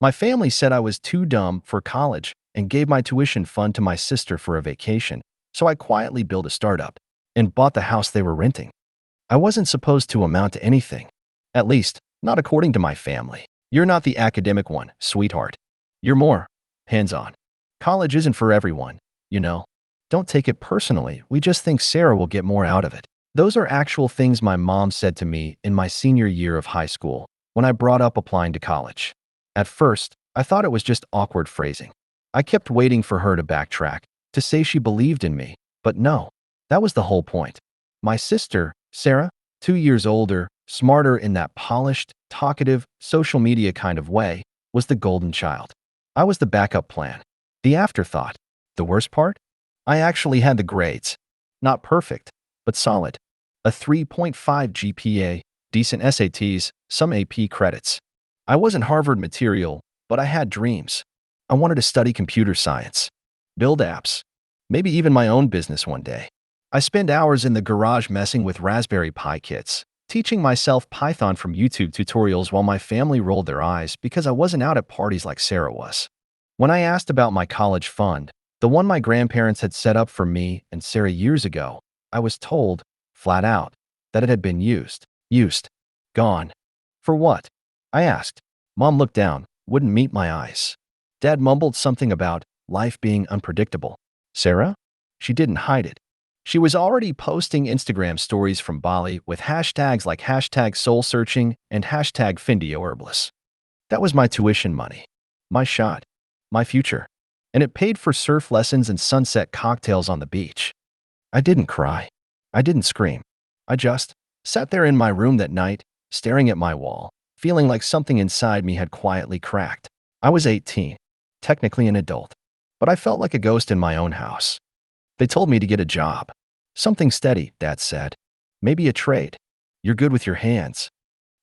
My family said I was too dumb for college and gave my tuition fund to my sister for a vacation, so I quietly built a startup and bought the house they were renting. I wasn't supposed to amount to anything. At least, not according to my family. You're not the academic one, sweetheart. You're more hands-on. College isn't for everyone, you know. Don't take it personally. We just think Sarah will get more out of it. Those are actual things my mom said to me in my senior year of high school when I brought up applying to college. At first, I thought it was just awkward phrasing. I kept waiting for her to backtrack, to say she believed in me, but no, that was the whole point. My sister, Sarah, 2 years older, smarter in that polished, talkative, social media kind of way, was the golden child. I was the backup plan, the afterthought. The worst part? I actually had the grades. Not perfect, but solid. A 3.5 GPA, decent SATs, some AP credits. I wasn't Harvard material, but I had dreams. I wanted to study computer science, build apps, maybe even my own business one day. I spent hours in the garage messing with Raspberry Pi kits, teaching myself Python from YouTube tutorials while my family rolled their eyes because I wasn't out at parties like Sarah was. When I asked about my college fund, the one my grandparents had set up for me and Sarah years ago, I was told, flat out, that it had been used, gone. For what? I asked. Mom looked down, wouldn't meet my eyes. Dad mumbled something about life being unpredictable. Sarah? She didn't hide it. She was already posting Instagram stories from Bali with hashtags like hashtag soul searching and hashtag FindioHerbalist. That was my tuition money, my shot, my future. And it paid for surf lessons and sunset cocktails on the beach. I didn't cry. I didn't scream. I just sat there in my room that night, staring at my wall, feeling like something inside me had quietly cracked. I was 18, technically an adult, but I felt like a ghost in my own house. They told me to get a job. Something steady, Dad said. Maybe a trade. You're good with your hands.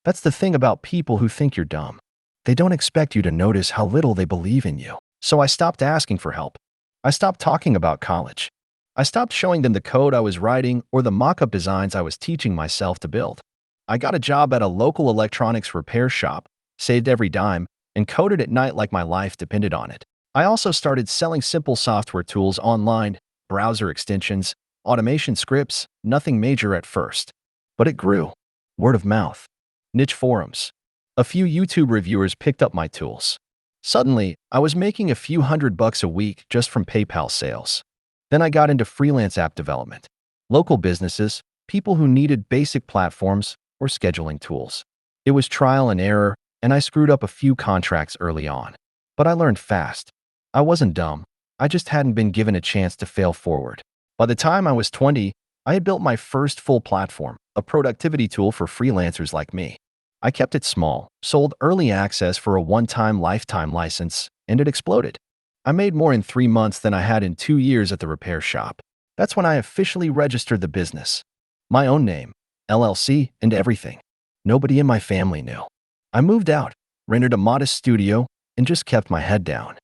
That's the thing about people who think you're dumb. They don't expect you to notice how little they believe in you. So I stopped asking for help. I stopped talking about college. I stopped showing them the code I was writing or the mock-up designs I was teaching myself to build. I got a job at a local electronics repair shop, saved every dime, and coded at night like my life depended on it. I also started selling simple software tools online, browser extensions, automation scripts, nothing major at first. But it grew. Word of mouth. Niche forums. A few YouTube reviewers picked up my tools. Suddenly, I was making a few $100 a week just from PayPal sales. Then I got into freelance app development. Local businesses, people who needed basic platforms or scheduling tools. It was trial and error, and I screwed up a few contracts early on. But I learned fast. I wasn't dumb. I just hadn't been given a chance to fail forward. By the time I was 20, I had built my first full platform, a productivity tool for freelancers like me. I kept it small, sold early access for a one-time lifetime license, and it exploded. I made more in 3 months than I had in 2 years at the repair shop. That's when I officially registered the business. My own name, LLC, and everything. Nobody in my family knew. I moved out, rented a modest studio, and just kept my head down.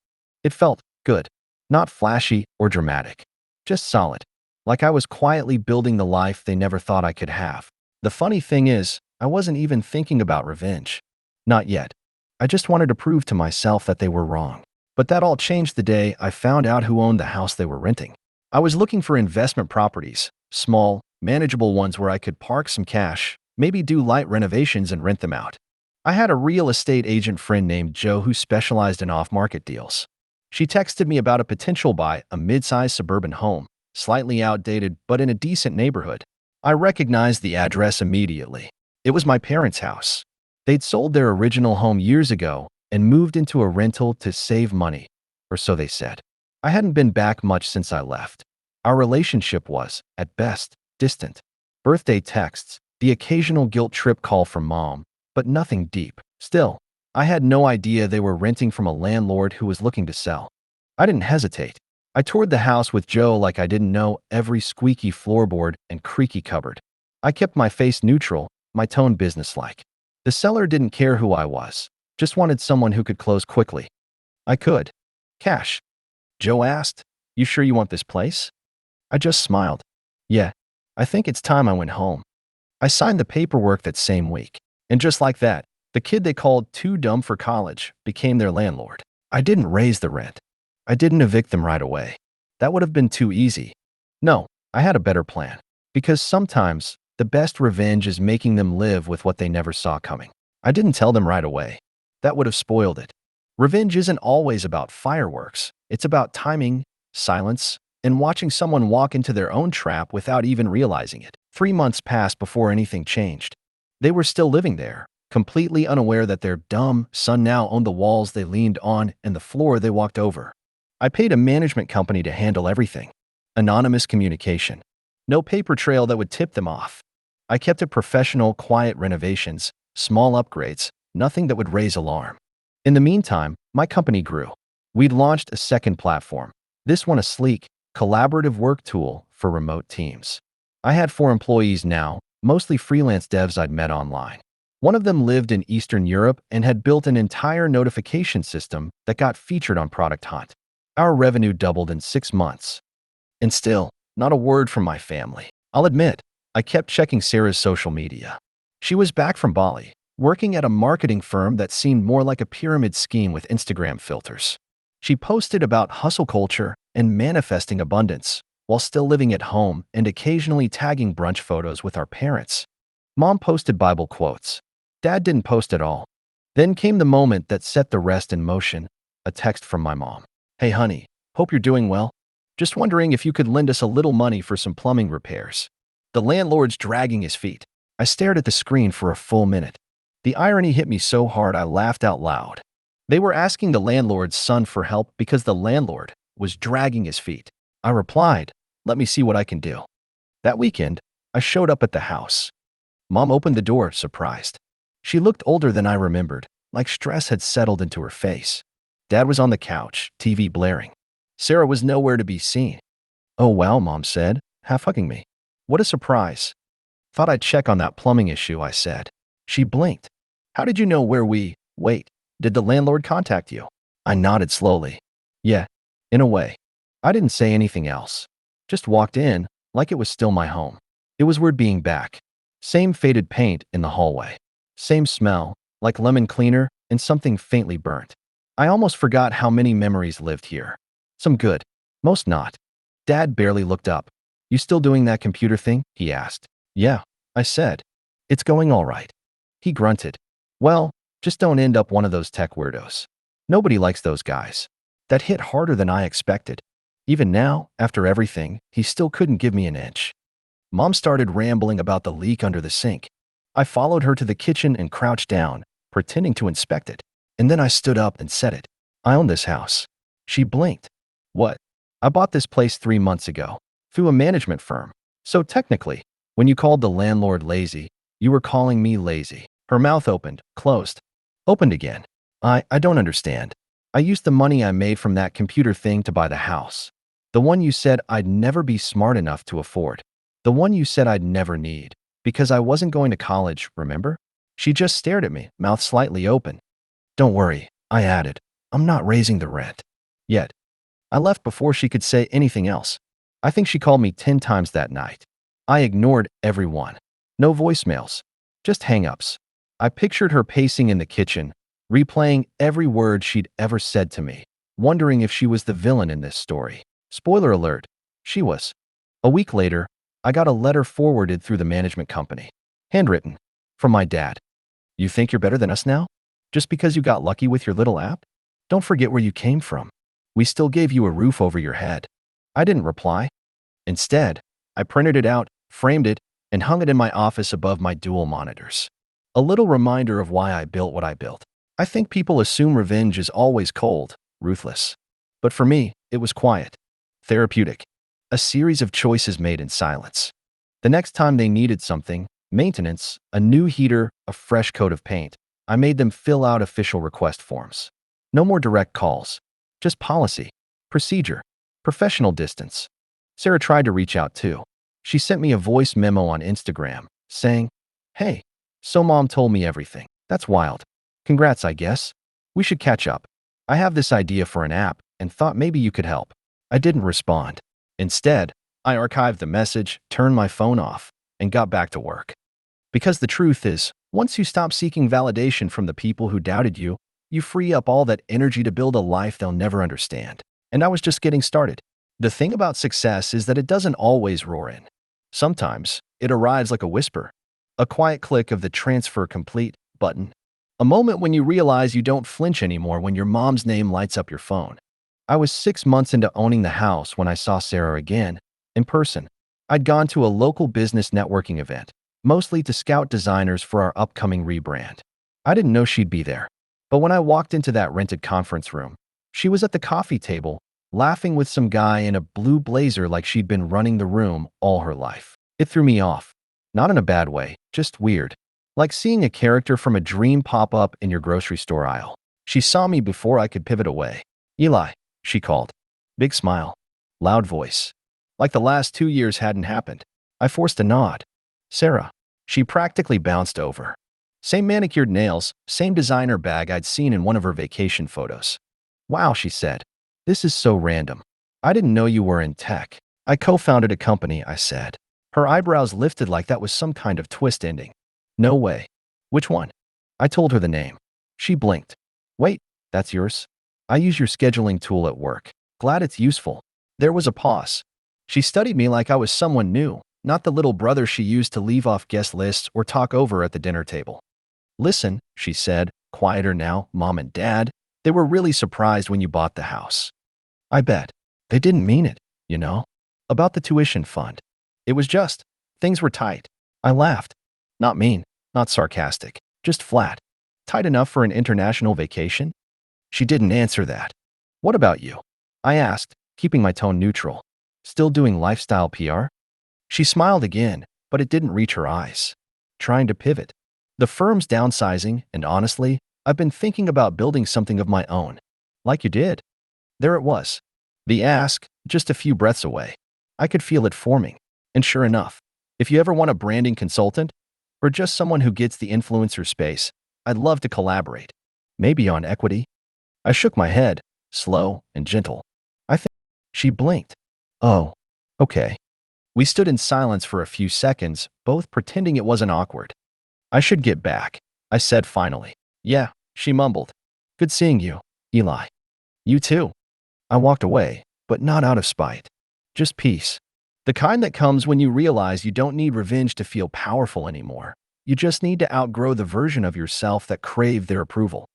It felt good. Not flashy or dramatic. Just solid. Like I was quietly building the life they never thought I could have. The funny thing is, I wasn't even thinking about revenge. Not yet. I just wanted to prove to myself that they were wrong. But that all changed the day I found out who owned the house they were renting. I was looking for investment properties, small, manageable ones where I could park some cash, maybe do light renovations and rent them out. I had a real estate agent friend named Joe who specialized in off-market deals. She texted me about a potential buy, a mid-sized suburban home, slightly outdated but in a decent neighborhood. I recognized the address immediately. It was my parents' house. They'd sold their original home years ago and moved into a rental to save money, or so they said. I hadn't been back much since I left. Our relationship was, at best, distant. Birthday texts, the occasional guilt trip call from Mom, but nothing deep. Still, I had no idea they were renting from a landlord who was looking to sell. I didn't hesitate. I toured the house with Joe like I didn't know every squeaky floorboard and creaky cupboard. I kept my face neutral, my tone businesslike. The seller didn't care who I was, just wanted someone who could close quickly. I could. Cash. Joe asked, "You sure you want this place?" I just smiled. Yeah, I think it's time I went home. I signed the paperwork that same week. And just like that, The kid they called too dumb for college became their landlord. I didn't raise the rent. I didn't evict them right away. That would have been too easy. No, I had a better plan. Because sometimes, the best revenge is making them live with what they never saw coming. I didn't tell them right away. That would have spoiled it. Revenge isn't always about fireworks. It's about timing, silence, and watching someone walk into their own trap without even realizing it. 3 months passed before anything changed. They were still living there, completely unaware that their dumb son now owned the walls they leaned on and the floor they walked over. I paid a management company to handle everything. Anonymous communication. No paper trail that would tip them off. I kept it professional, quiet renovations, small upgrades, nothing that would raise alarm. In the meantime, my company grew. We'd launched a second platform, this one a sleek, collaborative work tool for remote teams. I had 4 employees now, mostly freelance devs I'd met online. One of them lived in Eastern Europe and had built an entire notification system that got featured on Product Hunt. Our revenue doubled in 6 months. And still, not a word from my family. I'll admit, I kept checking Sarah's social media. She was back from Bali, working at a marketing firm that seemed more like a pyramid scheme with Instagram filters. She posted about hustle culture and manifesting abundance, while still living at home and occasionally tagging brunch photos with our parents. Mom posted Bible quotes. Dad didn't post at all. Then came the moment that set the rest in motion, a text from my mom. "Hey honey, hope you're doing well. Just wondering if you could lend us a little money for some plumbing repairs." The landlord's dragging his feet. I stared at the screen for a full minute. The irony hit me so hard I laughed out loud. They were asking the landlord's son for help because the landlord was dragging his feet. I replied, "Let me see what I can do." That weekend, I showed up at the house. Mom opened the door, surprised. She looked older than I remembered, like stress had settled into her face. Dad was on the couch, TV blaring. Sarah was nowhere to be seen. "Oh wow," Mom said, half hugging me. "What a surprise." "Thought I'd check on that plumbing issue," I said. She blinked. "How did you know where we— Wait, did the landlord contact you?" I nodded slowly. "Yeah, in a way." I didn't say anything else. Just walked in, like it was still my home. It was weird being back. Same faded paint in the hallway. Same smell, like lemon cleaner and something faintly burnt. I almost forgot how many memories lived here. Some good, most not. Dad barely looked up. "You still doing that computer thing?" he asked. "Yeah," I said. "It's going all right." He grunted. "Well, just don't end up one of those tech weirdos. Nobody likes those guys." That hit harder than I expected. Even now, after everything, he still couldn't give me an inch. Mom started rambling about the leak under the sink. I followed her to the kitchen and crouched down, pretending to inspect it. And then I stood up and said it. "I own this house." She blinked. "What?" "I bought this place 3 months ago, through a management firm. So technically, when you called the landlord lazy, you were calling me lazy." Her mouth opened, closed, opened again. I don't understand. "I used the money I made from that computer thing to buy the house. The one you said I'd never be smart enough to afford. The one you said I'd never need. Because I wasn't going to college, remember?" She just stared at me, mouth slightly open. "Don't worry," I added. "I'm not raising the rent. Yet." I left before she could say anything else. I think she called me 10 times that night. I ignored everyone. No voicemails, just hang-ups. I pictured her pacing in the kitchen, replaying every word she'd ever said to me, wondering if she was the villain in this story. Spoiler alert, she was. A week later, I got a letter forwarded through the management company. Handwritten. From my dad. "You think you're better than us now? Just because you got lucky with your little app? Don't forget where you came from. We still gave you a roof over your head." I didn't reply. Instead, I printed it out, framed it, and hung it in my office above my dual monitors. A little reminder of why I built what I built. I think people assume revenge is always cold, ruthless. But for me, it was quiet, therapeutic, a series of choices made in silence. The next time they needed something, maintenance, a new heater, a fresh coat of paint, I made them fill out official request forms. No more direct calls, just policy, procedure, professional distance. Sarah tried to reach out too. She sent me a voice memo on Instagram, saying, "Hey, so Mom told me everything. That's wild. Congrats, I guess. We should catch up. I have this idea for an app and thought maybe you could help." I didn't respond. Instead, I archived the message, turned my phone off, and got back to work. Because the truth is, Once you stop seeking validation from the people who doubted you, you free up all that energy to build a life they'll never understand. And I was just getting started. The thing about success is that it doesn't always roar in. Sometimes, it arrives like a whisper, a quiet click of the transfer complete button, a moment when you realize you don't flinch anymore when your mom's name lights up your phone. I was 6 months into owning the house when I saw Sarah again, in person. I'd gone to a local business networking event, mostly to scout designers for our upcoming rebrand. I didn't know she'd be there, but when I walked into that rented conference room, she was at the coffee table, laughing with some guy in a blue blazer like she'd been running the room all her life. It threw me off. Not in a bad way, just weird. Like seeing a character from a dream pop up in your grocery store aisle. She saw me before I could pivot away. "Eli," she called. Big smile. Loud voice. Like the last 2 years hadn't happened. I forced a nod. "Sarah." She practically bounced over. Same manicured nails, same designer bag I'd seen in one of her vacation photos. "Wow," she said. "This is so random. I didn't know you were in tech." "I co-founded a company," I said. Her eyebrows lifted like that was some kind of twist ending. "No way." "Which one?" I told her the name. She blinked. "Wait, that's yours?" "I use your scheduling tool at work. Glad it's useful." There was a pause. She studied me like I was someone new, not the little brother she used to leave off guest lists or talk over at the dinner table. "Listen," she said, quieter now, "Mom and Dad, they were really surprised when you bought the house." "I bet. They didn't mean it, you know? About the tuition fund. It was just, things were tight." I laughed. Not mean, not sarcastic, just flat. "Tight enough for an international vacation?" She didn't answer that. "What about you?" I asked, keeping my tone neutral. "Still doing lifestyle PR?" She smiled again, but it didn't reach her eyes. "Trying to pivot. The firm's downsizing, and honestly, I've been thinking about building something of my own." "Like you did." There it was. The ask, just a few breaths away. I could feel it forming. And sure enough, if you ever want a branding consultant, or just someone who gets the influencer space, I'd love to collaborate. Maybe on equity. I shook my head, slow and gentle. "I think." She blinked. "Oh, okay." We stood in silence for a few seconds, both pretending it wasn't awkward. "I should get back," I said finally. "Yeah," she mumbled. "Good seeing you, Eli." "You too." I walked away, but not out of spite. Just peace. The kind that comes when you realize you don't need revenge to feel powerful anymore. You just need to outgrow the version of yourself that craved their approval.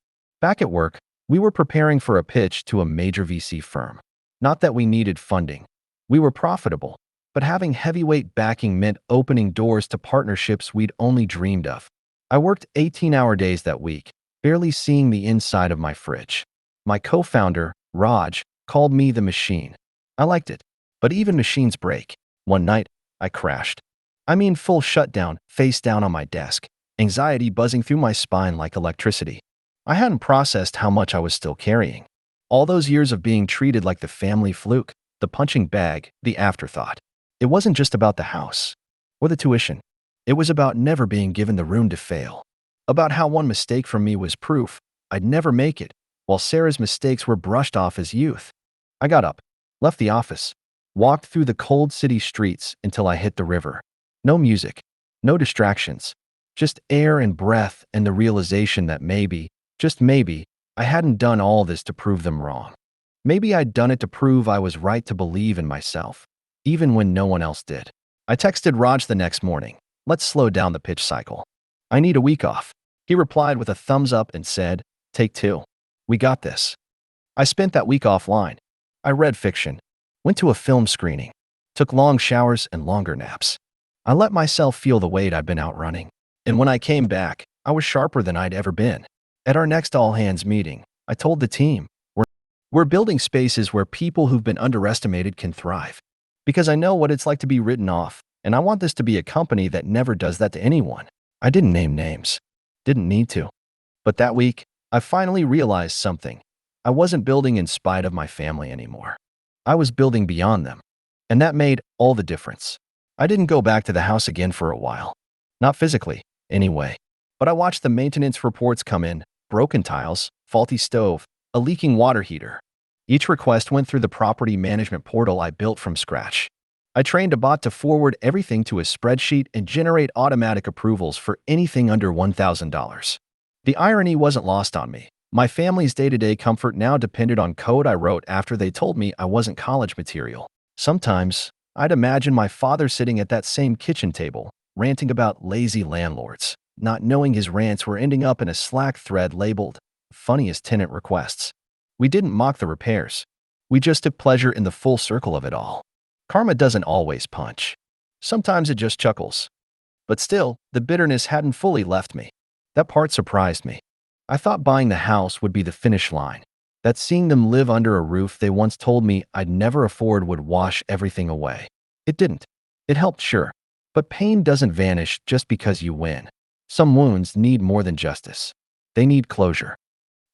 Back at work, we were preparing for a pitch to a major VC firm. Not that we needed funding. We were profitable, but having heavyweight backing meant opening doors to partnerships we'd only dreamed of. I worked 18-hour days that week, barely seeing the inside of my fridge. My co-founder, Raj, called me the machine. I liked it, but even machines break. One night, I crashed. I mean full shutdown, face down on my desk, anxiety buzzing through my spine like electricity. I hadn't processed how much I was still carrying. All those years of being treated like the family fluke, the punching bag, the afterthought. It wasn't just about the house or the tuition. It was about never being given the room to fail. About how one mistake from me was proof I'd never make it, while Sarah's mistakes were brushed off as youth. I got up, left the office, walked through the cold city streets until I hit the river. No music, no distractions, just air and breath and the realization that maybe, just maybe, I hadn't done all this to prove them wrong. Maybe I'd done it to prove I was right to believe in myself, even when no one else did. I texted Raj the next morning. "Let's slow down the pitch cycle. I need a week off." He replied with a thumbs up and said, "Take two. We got this." I spent that week offline. I read fiction, went to a film screening, took long showers and longer naps. I let myself feel the weight I'd been outrunning. And when I came back, I was sharper than I'd ever been. At our next all-hands meeting, I told the team, we're building spaces where people who've been underestimated can thrive. Because I know what it's like to be written off, and I want this to be a company that never does that to anyone. I didn't name names. Didn't need to. But that week, I finally realized something. I wasn't building in spite of my family anymore. I was building beyond them. And that made all the difference. I didn't go back to the house again for a while. Not physically, anyway. But I watched the maintenance reports come in, broken tiles, faulty stove, a leaking water heater. Each request went through the property management portal I built from scratch. I trained a bot to forward everything to a spreadsheet and generate automatic approvals for anything under $1,000. The irony wasn't lost on me. My family's day-to-day comfort now depended on code I wrote after they told me I wasn't college material. Sometimes, I'd imagine my father sitting at that same kitchen table, ranting about lazy landlords, not knowing his rants were ending up in a Slack thread labeled "Funniest Tenant Requests." We didn't mock the repairs. We just took pleasure in the full circle of it all. Karma doesn't always punch. Sometimes it just chuckles. But still, the bitterness hadn't fully left me. That part surprised me. I thought buying the house would be the finish line, that seeing them live under a roof they once told me I'd never afford would wash everything away. It didn't. It helped, sure. But pain doesn't vanish just because you win. Some wounds need more than justice. They need closure.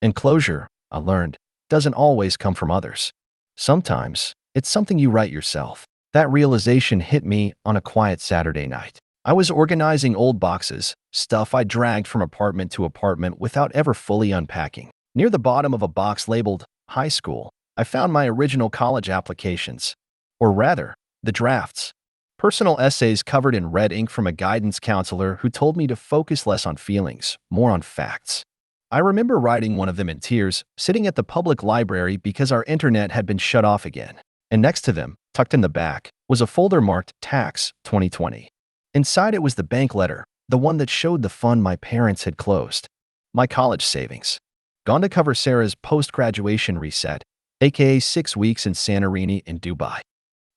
And closure, I learned, doesn't always come from others. Sometimes, it's something you write yourself. That realization hit me on a quiet Saturday night. I was organizing old boxes, stuff I dragged from apartment to apartment without ever fully unpacking. Near the bottom of a box labeled high school, I found my original college applications. Or rather, the drafts. Personal essays covered in red ink from a guidance counselor who told me to focus less on feelings, more on facts. I remember writing one of them in tears, sitting at the public library because our internet had been shut off again. And next to them, tucked in the back, was a folder marked Tax 2020. Inside it was the bank letter, the one that showed the fund my parents had closed. My college savings. Gone to cover Sarah's post-graduation reset, aka 6 weeks in Santorini in Dubai.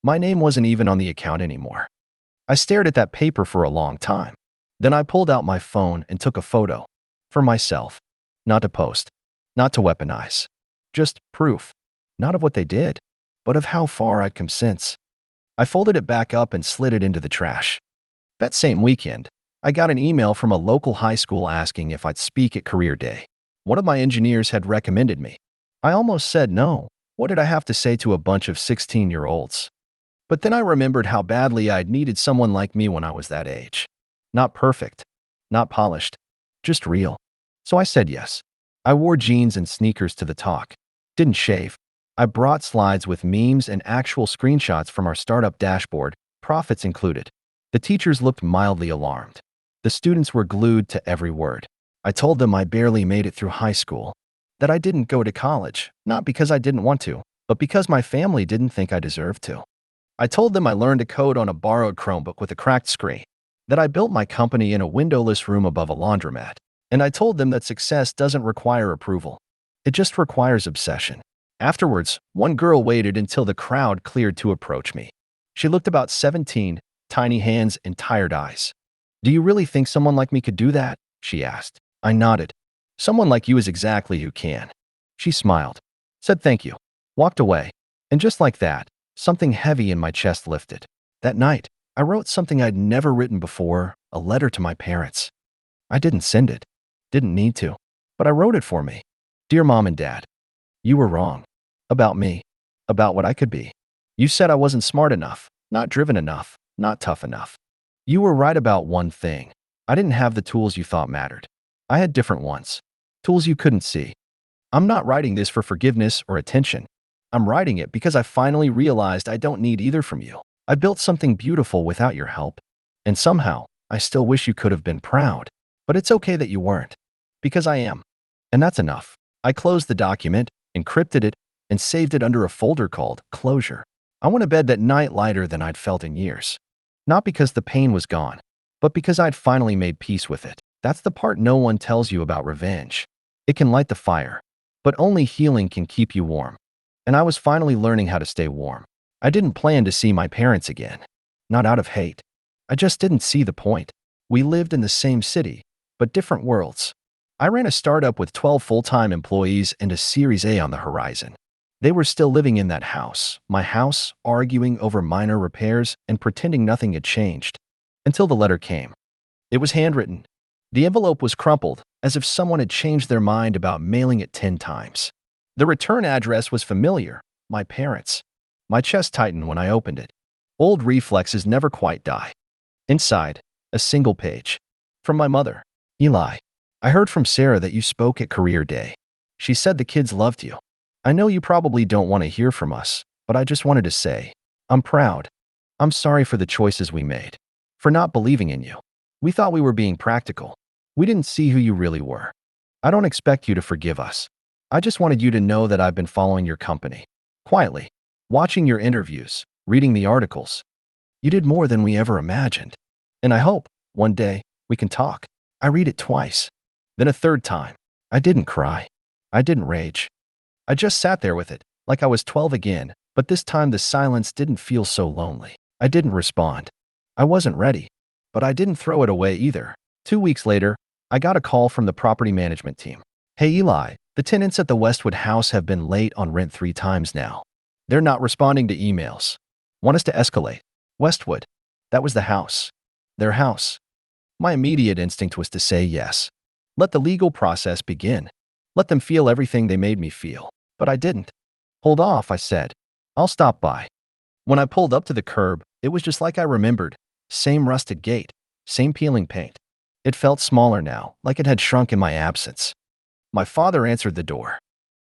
My name wasn't even on the account anymore. I stared at that paper for a long time. Then I pulled out my phone and took a photo. For myself. Not to post. Not to weaponize. Just proof. Not of what they did, but of how far I'd come since. I folded it back up and slid it into the trash. That same weekend, I got an email from a local high school asking if I'd speak at Career Day. One of my engineers had recommended me. I almost said no. What did I have to say to a bunch of 16-year-olds? But then I remembered how badly I'd needed someone like me when I was that age. Not perfect. Not polished. Just real. So I said yes. I wore jeans and sneakers to the talk. Didn't shave. I brought slides with memes and actual screenshots from our startup dashboard, profits included. The teachers looked mildly alarmed. The students were glued to every word. I told them I barely made it through high school, that I didn't go to college, not because I didn't want to, but because my family didn't think I deserved to. I told them I learned to code on a borrowed Chromebook with a cracked screen, that I built my company in a windowless room above a laundromat, and I told them that success doesn't require approval. It just requires obsession. Afterwards, one girl waited until the crowd cleared to approach me. She looked about 17, tiny hands and tired eyes. "Do you really think someone like me could do that?" she asked. I nodded. "Someone like you is exactly who can." She smiled, said thank you, walked away, and just like that, something heavy in my chest lifted. That night, I wrote something I'd never written before, a letter to my parents. I didn't send it, didn't need to, but I wrote it for me. Dear Mom and Dad, you were wrong. About me, about what I could be. You said I wasn't smart enough, not driven enough, not tough enough. You were right about one thing. I didn't have the tools you thought mattered. I had different ones. Tools you couldn't see. I'm not writing this for forgiveness or attention. I'm writing it because I finally realized I don't need either from you. I built something beautiful without your help. And somehow, I still wish you could have been proud. But it's okay that you weren't. Because I am. And that's enough. I closed the document, encrypted it, and saved it under a folder called Closure. I went to bed that night lighter than I'd felt in years. Not because the pain was gone, but because I'd finally made peace with it. That's the part no one tells you about revenge. It can light the fire, but only healing can keep you warm. And I was finally learning how to stay warm. I didn't plan to see my parents again. Not out of hate. I just didn't see the point. We lived in the same city, but different worlds. I ran a startup with 12 full-time employees and a Series A on the horizon. They were still living in that house, my house, arguing over minor repairs and pretending nothing had changed. Until the letter came. It was handwritten. The envelope was crumpled, as if someone had changed their mind about mailing it 10 times. The return address was familiar, my parents. My chest tightened when I opened it. Old reflexes never quite die. Inside, a single page. From my mother. Eli, I heard from Sarah that you spoke at Career Day. She said the kids loved you. I know you probably don't want to hear from us, but I just wanted to say, I'm proud. I'm sorry for the choices we made, for not believing in you. We thought we were being practical. We didn't see who you really were. I don't expect you to forgive us. I just wanted you to know that I've been following your company, quietly, watching your interviews, reading the articles. You did more than we ever imagined. And I hope, one day, we can talk. I read it twice, then a third time. I didn't cry. I didn't rage. I just sat there with it, like I was 12 again, but this time the silence didn't feel so lonely. I didn't respond. I wasn't ready, but I didn't throw it away either. 2 weeks later, I got a call from the property management team. Hey Eli, the tenants at the Westwood house have been late on rent 3 times now. They're not responding to emails. Want us to escalate? Westwood. That was the house. Their house. My immediate instinct was to say yes. Let the legal process begin. Let them feel everything they made me feel. But I didn't. Hold off, I said. I'll stop by. When I pulled up to the curb, it was just like I remembered. Same rusted gate, same peeling paint. It felt smaller now, like it had shrunk in my absence. My father answered the door.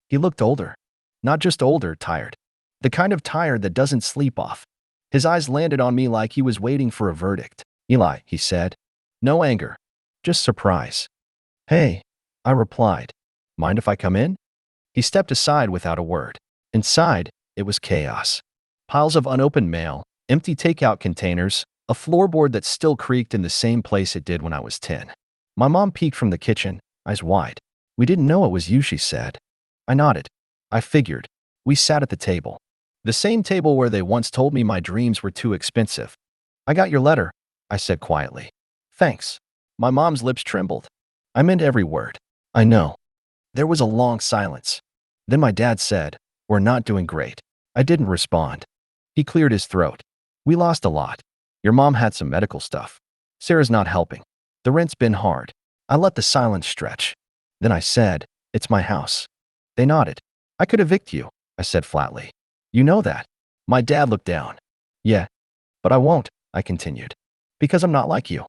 He looked older. Not just older, tired. The kind of tired that doesn't sleep off. His eyes landed on me like he was waiting for a verdict. Eli, he said. No anger. Just surprise. Hey, I replied. Mind if I come in? He stepped aside without a word. Inside, it was chaos. Piles of unopened mail, empty takeout containers, a floorboard that still creaked in the same place it did when I was 10. My mom peeked from the kitchen, eyes wide. We didn't know it was you, she said. I nodded. I figured. We sat at the table. The same table where they once told me my dreams were too expensive. I got your letter, I said quietly. Thanks. My mom's lips trembled. I meant every word. I know. There was a long silence. Then my dad said, We're not doing great. I didn't respond. He cleared his throat. We lost a lot. Your mom had some medical stuff. Sarah's not helping. The rent's been hard. I let the silence stretch. Then I said, It's my house. They nodded. I could evict you, I said flatly. You know that. My dad looked down. Yeah, but I won't, I continued. Because I'm not like you.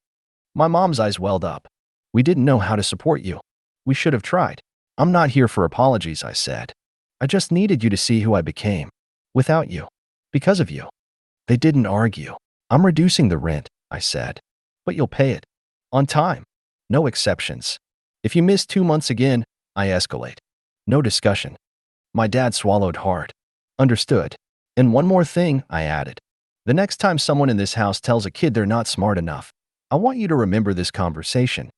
My mom's eyes welled up. We didn't know how to support you. We should have tried. I'm not here for apologies, I said. I just needed you to see who I became. Without you. Because of you. They didn't argue. I'm reducing the rent, I said. But you'll pay it. On time. No exceptions. If you miss 2 months again, I escalate. No discussion. My dad swallowed hard. Understood. And one more thing, I added. The next time someone in this house tells a kid they're not smart enough, I want you to remember this conversation.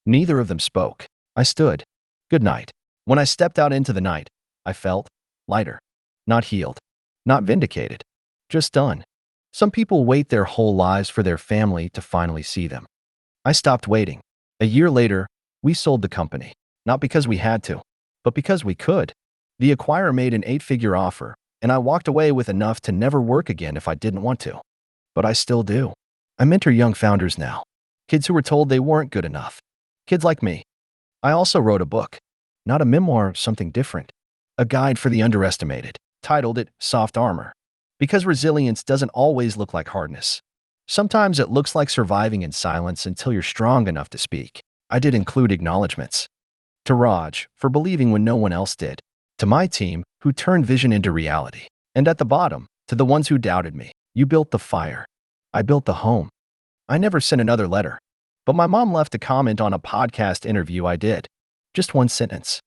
Neither of them spoke. I stood. Good night. When I stepped out into the night, I felt lighter. Not healed. Not vindicated. Just done. Some people wait their whole lives for their family to finally see them. I stopped waiting. A year later, we sold the company. Not because we had to, but because we could. The acquirer made an 8-figure offer, and I walked away with enough to never work again if I didn't want to. But I still do. I mentor young founders now. Kids who were told they weren't good enough. Kids like me. I also wrote a book. Not a memoir, something different. A guide for the underestimated. Titled it Soft Armor. Because resilience doesn't always look like hardness. Sometimes it looks like surviving in silence until you're strong enough to speak. I did include acknowledgments. To Raj, for believing when no one else did. To my team, who turned vision into reality. And at the bottom, to the ones who doubted me. You built the fire. I built the home. I never sent another letter. But my mom left a comment on a podcast interview I did. Just one sentence.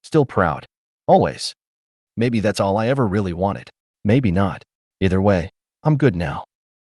Still proud. Always. Maybe that's all I ever really wanted. Maybe not. Either way, I'm good now.